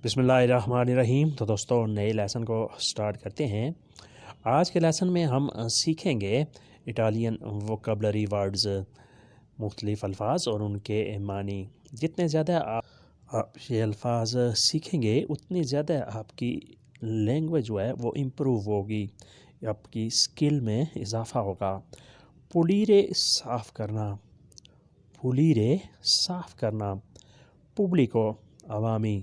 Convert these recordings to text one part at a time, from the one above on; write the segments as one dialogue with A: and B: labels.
A: بسم اللہ الرحمن الرحیم۔ تو دوستوں نئے لیسن کو سٹارٹ کرتے ہیں۔ آج کے لیسن میں ہم سیکھیں گے اٹالین ووکیبلری ورڈز، مختلف الفاظ اور ان کے معنی۔ جتنے زیادہ آپ یہ الفاظ سیکھیں گے اتنی زیادہ آپ کی لینگویج جو ہے وہ امپروو ہوگی، آپ کی اسکل میں اضافہ ہوگا۔ پولیرے صاف کرنا، پولیرے صاف کرنا، پبلکو عوامی،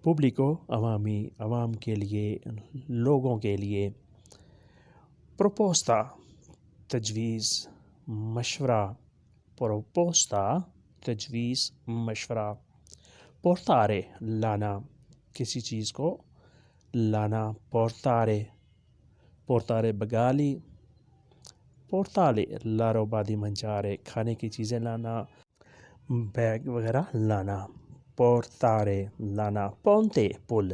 A: پبلکو عوامی، عوام کے لیے، لوگوں کے لیے۔ پروپوستا تجویز، مشورہ، پروپوستا تجویز، مشورہ۔ پورتارے لانا، کسی چیز کو لانا، پورتارے، پورتارے بگالی، پورتالے لارو بادی منچارے، کھانے کی چیزیں لانا، بیگ وغیرہ لانا۔ پورتارے لانا۔ پونتے پل،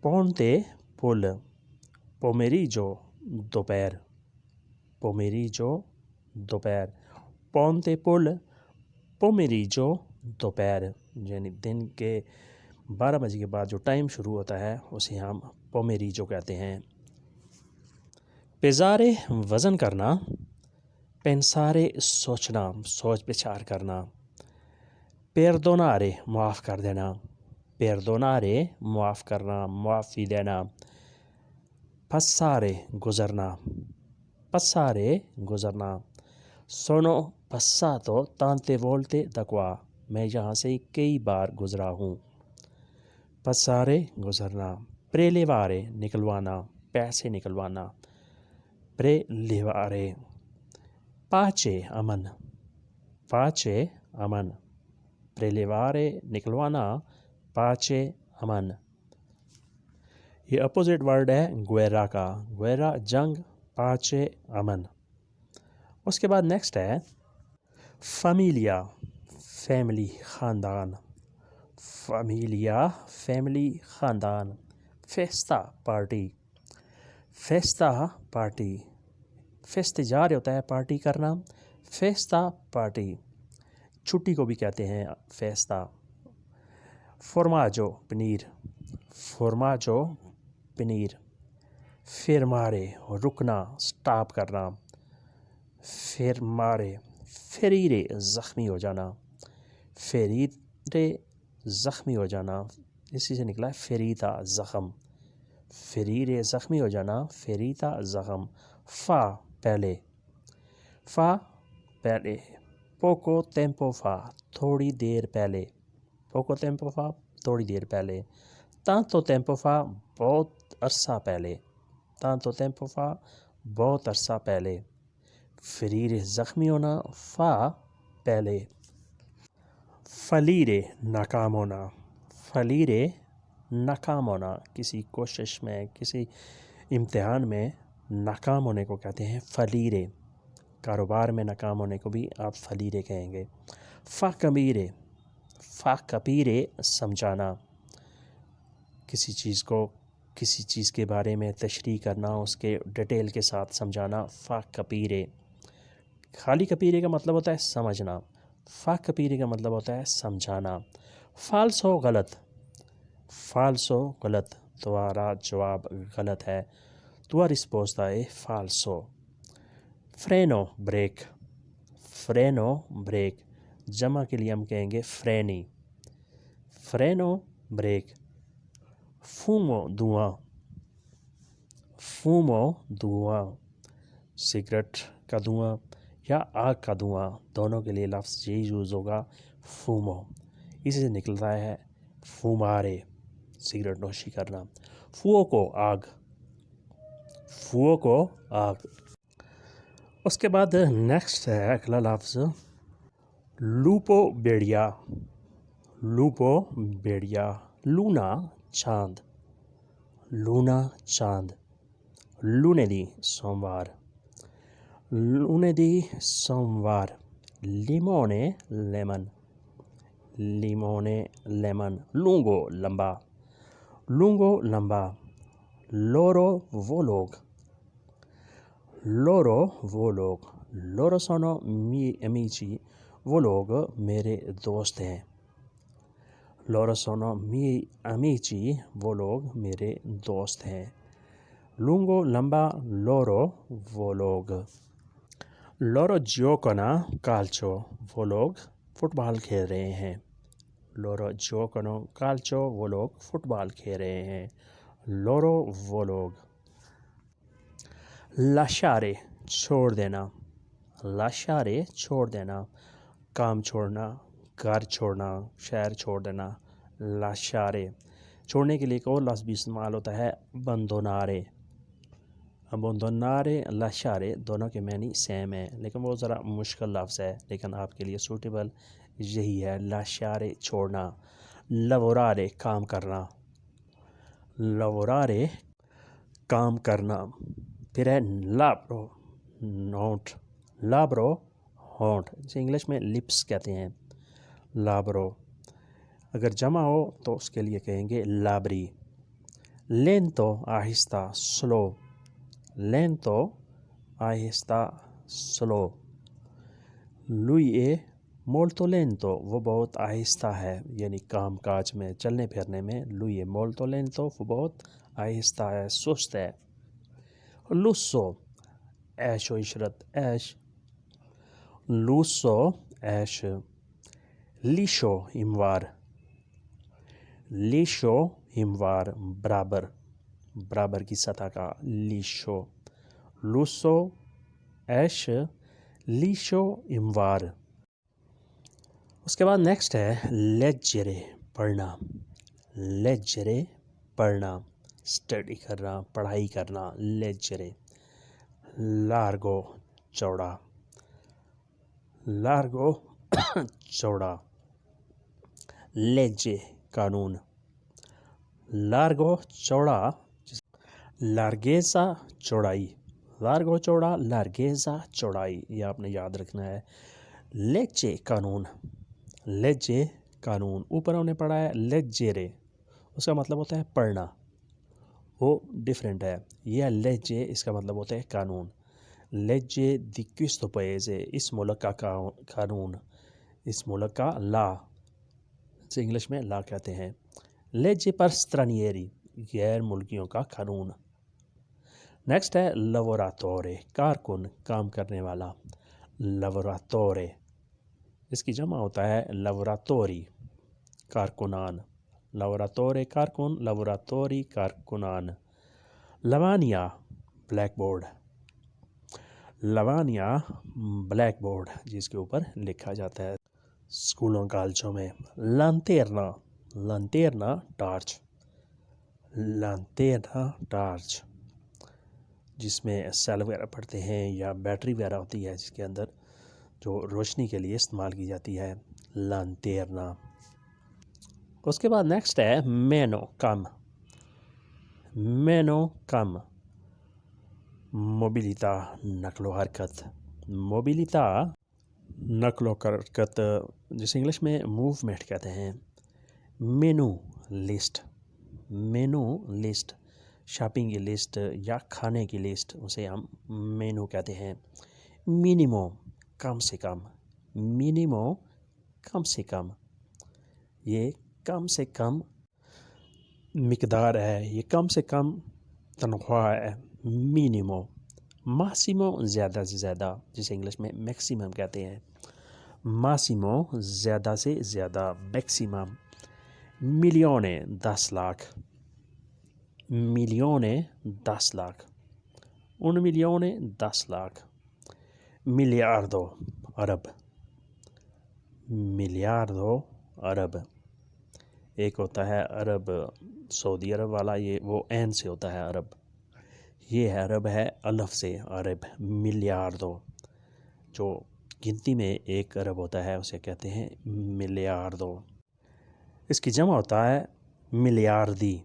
A: پونتے پل۔ پومیریجو دوپہر، پومیریجو دوپہر۔ پونتے پل، پومیریجو دوپہر، یعنی دن کے 12 بجے کے بعد جو ٹائم شروع ہوتا ہے اسے ہم پومیریجو کہتے ہیں۔ پیزارے وزن کرنا، پینسارے سوچنا، سوچ بچار کرنا۔ پیردونارے معاف کر دینا، پیردونارے معاف کرنا، معافی دینا۔ پسارے گزرنا، پسارے گزرنا۔ سونو پساتو تانتے وولتے دکوا، میں یہاں سے کئی بار گزرا ہوں۔ پسارے گزرنا۔ پریلیوارے نکلوانا، پیسے نکلوانا، پریلیوارے۔ پاچے امن، پاچے امن، پریلیوارے نکلوانا، پاچے امن۔ یہ اپوزٹ ورڈ ہے گویرا کا، گویرا جنگ، پاچے امن۔ اس کے بعد نیکسٹ ہے فیملیا، فیملی خاندان، فیملیا فیملی خاندان۔ فیستا پارٹی، فیستا پارٹی، فیستیجارے ہوتا ہے پارٹی کرنا، فیستا پارٹی۔ چھٹی کو بھی کہتے ہیں فیستا۔ فورماجو پنیر، فورماجو پنیر۔ فرمارے رکنا، سٹاپ کرنا، فرمارے۔ فریرے زخمی ہو جانا، فریرے زخمی ہو جانا، اسی سے نکلا ہے فریتا زخم، فریرے زخمی ہو جانا، فریتا زخم۔ فا پہلے، فا پہلے۔ پوکو تیمپو فا تھوڑی دیر پہلے، پوکو تیمپو فا تھوڑی دیر پہلے۔ تانتو تیمپو فا بہت عرصہ پہلے، تانتو تیمپو فا بہت عرصہ پہلے۔ فریرے زخمی ہونا، فا پہلے۔ فلیرے ناکام ہونا، فلیرے ناکام ہونا، کسی کوشش میں، کسی امتحان میں ناکام ہونے کو کہتے ہیں فلیرے۔ کاروبار میں ناکام ہونے کو بھی آپ فلیرے کہیں گے۔ فا کبیرے، فا کبیرے سمجھانا، کسی چیز کو، کسی چیز کے بارے میں تشریح کرنا، اس کے ڈیٹیل کے ساتھ سمجھانا، فا کبیرے۔ خالی کبیرے کا مطلب ہوتا ہے سمجھنا، فا کبیرے کا مطلب ہوتا ہے سمجھانا۔ فالسو غلط، فالسو غلط، تمہارا جواب غلط ہے، tua risposta è falso۔ فرینو بریک، فرینو بریک، جمع کے لیے ہم کہیں گے فرینی، فرینو بریک۔ فومو دھواں، فومو دھواں، سگریٹ کا دھواں یا آگ کا دھواں، دونوں کے لیے لفظ یہی یوز ہوگا فومو۔ اسی سے نکلتا ہے فومارے، سگریٹ نوشی کرنا۔ فوکو آگ، فوکو آگ۔ اس کے بعد نیکسٹ ہے اگلا لفظ لوپو بیڑیا، لوپو بیڑیا۔ لونا چاند، لونا چاند۔ لونیدی سوموار، لونیدی سوموار۔ لیمونے لیمن، لیمونے لیمن۔ لونگو لمبا، لونگو لمبا۔ لورو وہ لوگ، لورو وہ لوگ۔ لورو سونو می امیچی، وہ لوگ میرے دوست ہیں، loro sono miei amici, وہ لوگ میرے دوست ہیں. lungo لمبا loro وہ لوگ. loro giocano calcio وہ لوگ فٹ بال کھیل رہے ہیں. loro giocano calcio وہ لوگ فٹ بال کھیل رہے ہیں. loro وہ لوگ. lasciare چھوڑ دینا. lasciare چھوڑ دینا. کام چھوڑنا، گھر چھوڑنا، شہر چھوڑ دینا. lasciare چھوڑنے کے لیے ایک اور لفظ بھی استعمال ہوتا ہے abbandonare. abbandonare lasciare دونوں کے معنی سیم ہے، لیکن وہ ذرا مشکل لفظ ہے، لیکن آپ کے لیے سوٹیبل یہی ہے. lasciare چھوڑنا. lavorare کام کرنا. lavorare کام کرنا. پھر ہے labro ہونٹ. labro ہونٹ جسے انگلش میں لپس کہتے ہیں. labro اگر جمع ہو تو اس کے لیے کہیں گے labri. lento آہستہ slow. lento آہستہ slow. lui è molto lento وہ بہت آہستہ ہے، یعنی کام کاج میں چلنے پھرنے میں lui è molto lento وہ بہت آہستہ ہے، سست ہے. lusso عیش و عشرت، عیش. lusso عیش. liscio ہموار. liscio ہموار برابر، برابر کی سطح کا liscio. lusso عیش، liscio ہموار. اس کے بعد نیکسٹ ہے leggere پڑھنا. leggere پڑھنا، اسٹڈی کرنا، پڑھائی کرنا. leggere. largo چوڑا. largo چوڑا. legge قانون. largo چوڑا. larghezza چوڑائی. largo چوڑا، larghezza چوڑائی، یہ آپ نے یاد رکھنا ہے. legge قانون. legge قانون. اوپر ہم نے پڑھا ہے leggere، اس کا مطلب ہوتا ہے پڑھنا، وہ ڈیفرنٹ ہے. یہ legge اس کا مطلب ہوتا ہے قانون. legge di questo paese اس ملک کا قانون، اس ملک کا لا، اسے انگلش میں لا کہتے ہیں. legge per stranieri غیر ملکیوں کا قانون. نیکسٹ ہے lavoratore کارکن، کام کرنے والا. lavoratore اس کی جمع ہوتا ہے lavoratori کارکنان. lavoratore کارکن، lavoratori کارکنان. lavagna black board. lavagna black board جس کے اوپر لکھا جاتا ہے اسکولوں کالجوں میں. lanterna lanterna torch. lanterna torch جس میں سیل وغیرہ پڑھتے ہیں یا بیٹری وغیرہ ہوتی ہے جس کے اندر جو روشنی کے لیے استعمال کی جاتی ہے. lanterna. اس کے بعد نیکسٹ ہے meno کم. meno کم. mobilità نقل و حرکت. mobilità نقل و حرکت جسے انگلش میں موومنٹ کہتے ہیں. مینو لسٹ. مینو لسٹ شاپنگ کی لسٹ یا کھانے کی لسٹ، اسے ہم مینو کہتے ہیں. منیمو کم سے کم. منیمو کم سے کم، یہ کم سے کم مقدار ہے، یہ کم سے کم تنخواہ ہے. منیمو. ماسیمو زیادہ سے زیادہ جسے انگلش میں میکسیمم کہتے ہیں. ماسیمو زیادہ سے زیادہ، میکسیمم. ملیونے 10 لاکھ. ملیونے 10 lakh. un milione 10 lakh. miliardo ارب. miliardo ارب. ایک ہوتا ہے عرب سعودی عرب والا، یہ وہ عین سے ہوتا ہے عرب. یہ عرب ہے الف سے عرب. miliardo جو گنتی میں ایک ارب ہوتا ہے اسے کہتے ہیں miliardo. اس کی جمع ہوتا ہے miliardi.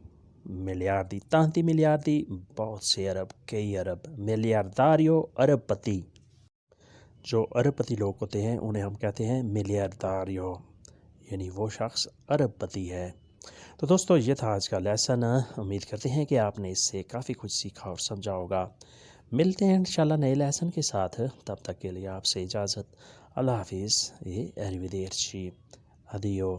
A: miliardi tanti miliardi بہت سے ارب، کئی ارب. miliardario ارب پتی. جو ارب پتی لوگ ہوتے ہیں انہیں ہم کہتے ہیں miliardario، یعنی وہ شخص ارب پتی ہے. تو دوستو یہ تھا آج کا لیسن. امید کرتے ہیں کہ آپ نے اس سے کافی کچھ سیکھا اور سمجھا ہوگا. ملتے ہیں انشاءاللہ نئے لیسن کے ساتھ، تب تک کے لیے آپ سے اجازت. اللہ حافظ. یہ arrivederci. Addio.